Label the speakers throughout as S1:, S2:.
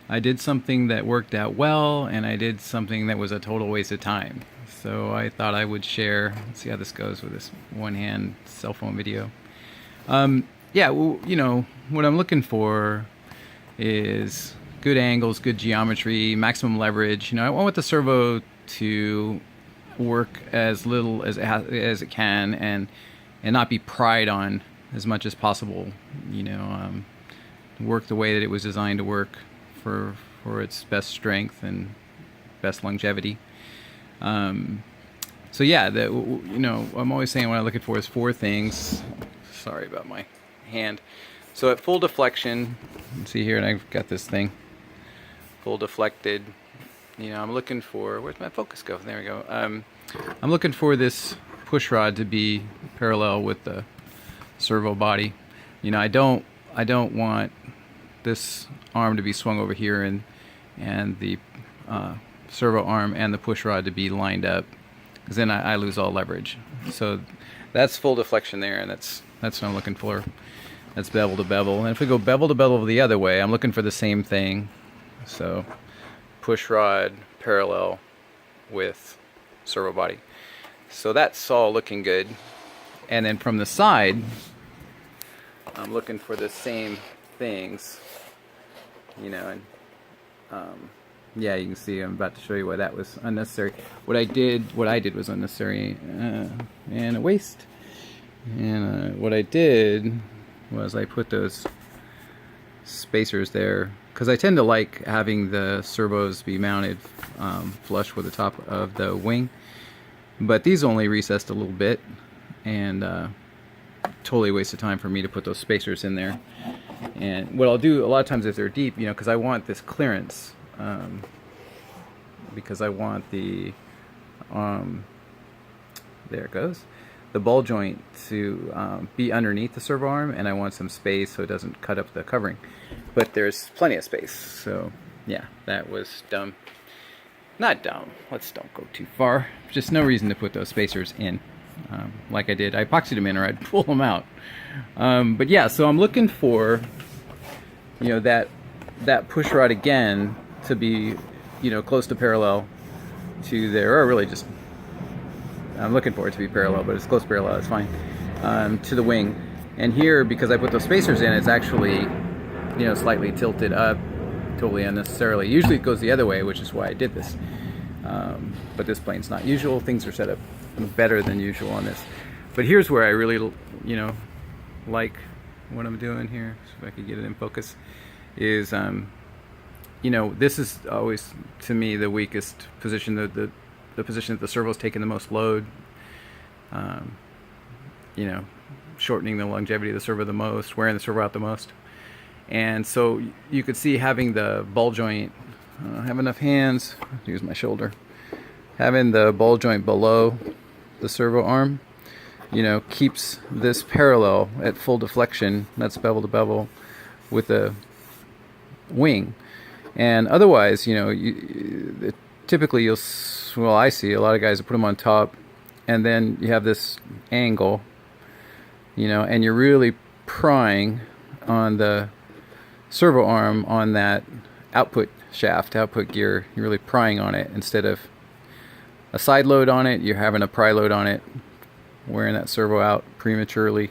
S1: I did something that worked out well, and I did something that was a total waste of time. So I thought I would share. Let's see how this goes with this one-hand cell phone video. Yeah, well, what I'm looking for is good angles, good geometry, maximum leverage. I want the servo to work as little as it can, and not be pried on as much as possible. Work the way that it was designed to work for its best strength and best longevity. So yeah, I'm always saying what I'm looking for is four things. Sorry about my hand. So at full deflection, you see here, and I've got this thing full deflected. I'm looking for, where's my focus go? There we go. I'm looking for this push rod to be parallel with the servo body. I don't want this arm to be swung over here and the servo arm and the push rod to be lined up, because then I lose all leverage. So that's full deflection there, and that's what I'm looking for. That's bevel to bevel. And if we go bevel to bevel the other way, I'm looking for the same thing. So push rod parallel with servo body. So that's all looking good. And then from the side, I'm looking for the same things. Yeah, you can see I'm about to show you why that was unnecessary. What I did was unnecessary and a waste. And what I did was I put those spacers there, because I tend to like having the servos be mounted flush with the top of the wing, but these only recessed a little bit, and totally a waste of time for me to put those spacers in there. And what I'll do a lot of times if they're deep, because I want this clearance, because I want the there it goes, the ball joint to be underneath the servo arm, and I want some space so it doesn't cut up the covering. But there's plenty of space, so yeah, that was dumb. Not dumb, don't go too far. Just no reason to put those spacers in. Like I did, I epoxied them in, or I'd pull them out. But yeah, so I'm looking for, that push rod again to be, close to parallel to there, or really just, I'm looking for it to be parallel, but it's close to parallel, it's fine, to the wing. And here, because I put those spacers in, it's actually, slightly tilted up, totally unnecessarily. Usually it goes the other way, which is why I did this. But this plane's not usual. Things are set up better than usual on this. But here's where I really, like what I'm doing here, so if I could get it in focus, is, this is always, to me, the weakest position, the position that the servo's taking the most load, shortening the longevity of the servo the most, wearing the servo out the most. And so you could see having the ball joint, I don't have enough hands, use my shoulder, having the ball joint below the servo arm, keeps this parallel at full deflection, that's bevel to bevel, with the wing. And otherwise, typically I see a lot of guys that put them on top, and then you have this angle, and you're really prying on the servo arm on that output gear. You're really prying on it instead of a side load on it. You're having a pry load on it, wearing that servo out prematurely.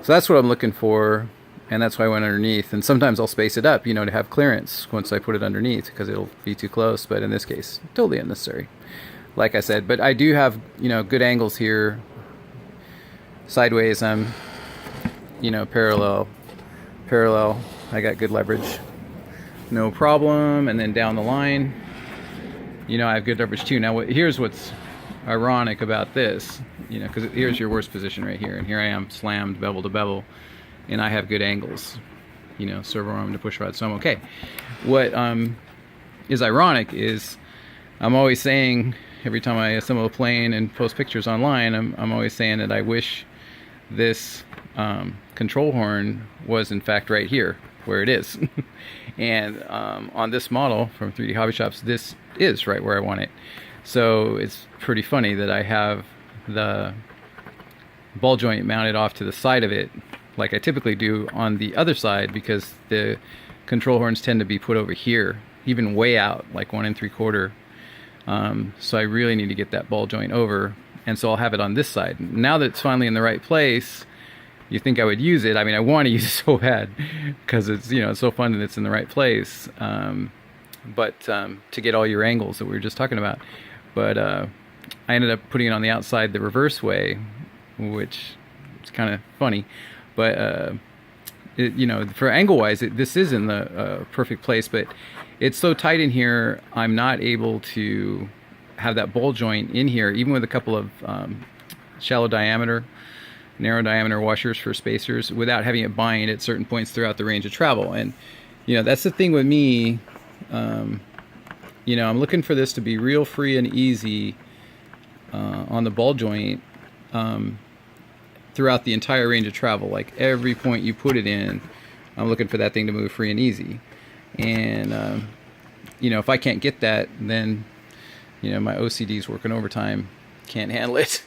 S1: So that's what I'm looking for, and that's why I went underneath. And sometimes I'll space it up, to have clearance once I put it underneath, because it'll be too close. But in this case, totally unnecessary, like I said. But I do have, good angles here. Sideways, I'm, parallel. I got good leverage, no problem. And then down the line, I have good leverage too. Now, here's what's ironic about this, because here's your worst position right here, and here I am slammed bevel to bevel, and I have good angles, servo arm to push rod, so I'm okay. What is ironic is I'm always saying, every time I assemble a plane and post pictures online, I'm always saying that I wish this control horn was in fact right here where it is. And on this model from 3D Hobby Shops, this is right where I want it. So it's pretty funny that I have the ball joint mounted off to the side of it, like I typically do on the other side, because the control horns tend to be put over here, even way out, like 1 3/4. So I really need to get that ball joint over, and so I'll have it on this side. Now that it's finally in the right place, you think I would use it. I mean, I want to use it so bad because it's, you know, it's so fun that it's in the right place. But to get all your angles that we were just talking about. But I ended up putting it on the outside the reverse way, which is kind of funny. But you know, for angle wise, this is in the perfect place, but it's so tight in here, I'm not able to have that ball joint in here, even with a couple of shallow diameter, narrow diameter washers for spacers, without having it bind at certain points throughout the range of travel. And you know, that's the thing with me. You know, I'm looking for this to be real free and easy on the ball joint throughout the entire range of travel. Like every point you put it in, I'm looking for that thing to move free and easy. And you know, if I can't get that, then you know, my OCD's working overtime, can't handle it.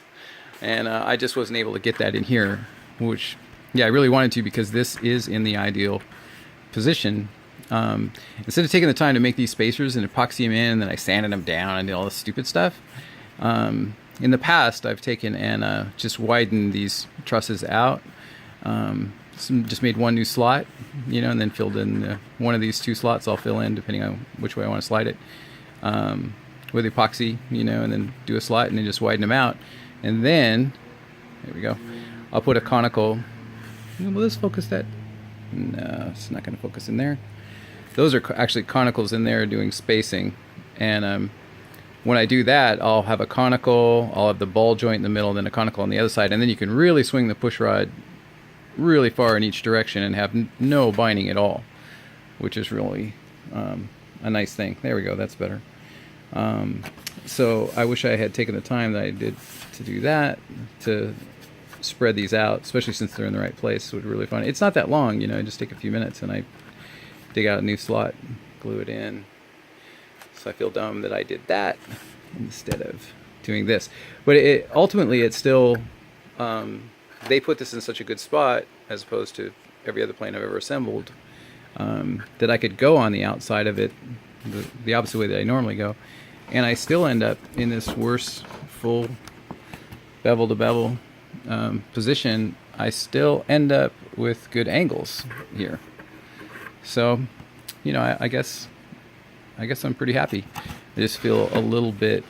S1: And I just wasn't able to get that in here, which, yeah, I really wanted to, because this is in the ideal position. Instead of taking the time to make these spacers and epoxy them in, and then I sanded them down and did all this stupid stuff, in the past I've taken and just widened these trusses out, just made one new slot, you know, and then filled in one of these 2 slots I'll fill in depending on which way I want to slide it, with epoxy, you know, and then do a slot and then just widen them out. And then, there we go, I'll put a conical. Will this focus that? No, it's not going to focus in there. Those are actually conicals in there doing spacing. And when I do that, I'll have a conical, I'll have the ball joint in the middle, and then a conical on the other side. And then you can really swing the push rod really far in each direction and have no binding at all, which is really a nice thing. There we go, that's better. So I wish I had taken the time that I did to do that, to spread these out, especially since they're in the right place. It would be really fun. It's not that long, you know, I just take a few minutes and I dig out a new slot, glue it in. So I feel dumb that I did that instead of doing this. But ultimately it's still, they put this in such a good spot, as opposed to every other plane I've ever assembled, that I could go on the outside of it the opposite way that I normally go, and I still end up in this worse full bevel to bevel position. I still end up with good angles here. So, you know, I guess I'm pretty happy. I just feel a little bit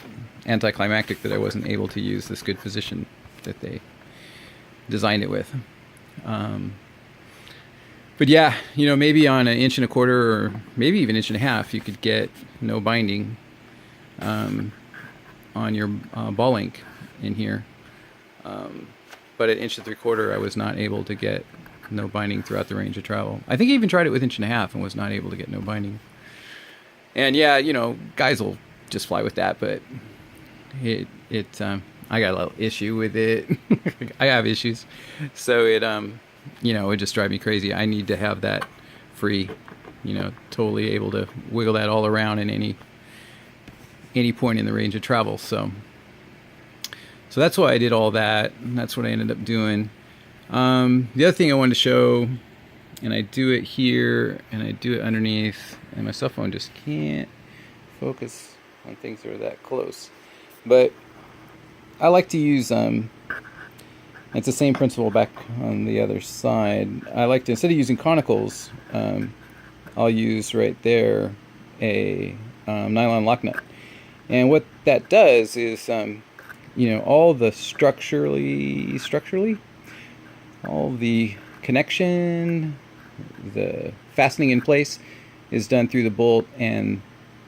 S1: anticlimactic that I wasn't able to use this good position that they designed it with. But yeah, you know, maybe on 1 1/4 inch or maybe even 1.5 inches, you could get no binding on your ball link in here. But at 1 3/4 inches, I was not able to get no binding throughout the range of travel. I think I even tried it with 1.5 inches and was not able to get no binding. And yeah, you know, guys will just fly with that, but I got a little issue with it. I have issues, so it you know, it would just drive me crazy. I need to have that free, you know, totally able to wiggle that all around in any point in the range of travel. So that's why I did all that, and that's what I ended up doing. The other thing I wanted to show, and I do it here and I do it underneath, and my cell phone just can't focus on things that are that close, but I like to use it's the same principle back on the other side. I like to, instead of using conicals, I'll use right there a nylon lock nut. And what that does is, you know, all the structurally, all the connection, the fastening in place is done through the bolt and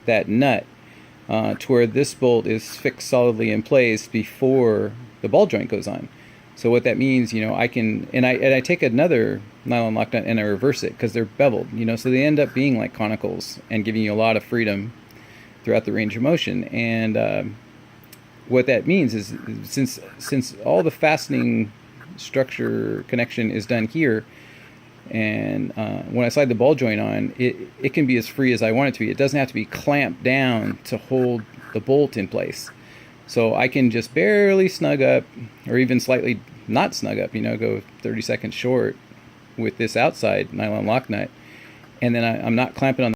S1: that nut, to where this bolt is fixed solidly in place before the ball joint goes on. So what that means, you know, I can, and I take another nylon lock nut and I reverse it, because they're beveled, you know, so they end up being like conicals and giving you a lot of freedom throughout the range of motion. And what that means is, since all the fastening structure connection is done here, and when I slide the ball joint on, it can be as free as I want it to be. It doesn't have to be clamped down to hold the bolt in place. So I can just barely snug up, or even slightly not snug up, you know, go 30 seconds short with this outside nylon lock nut, and then I'm not clamping on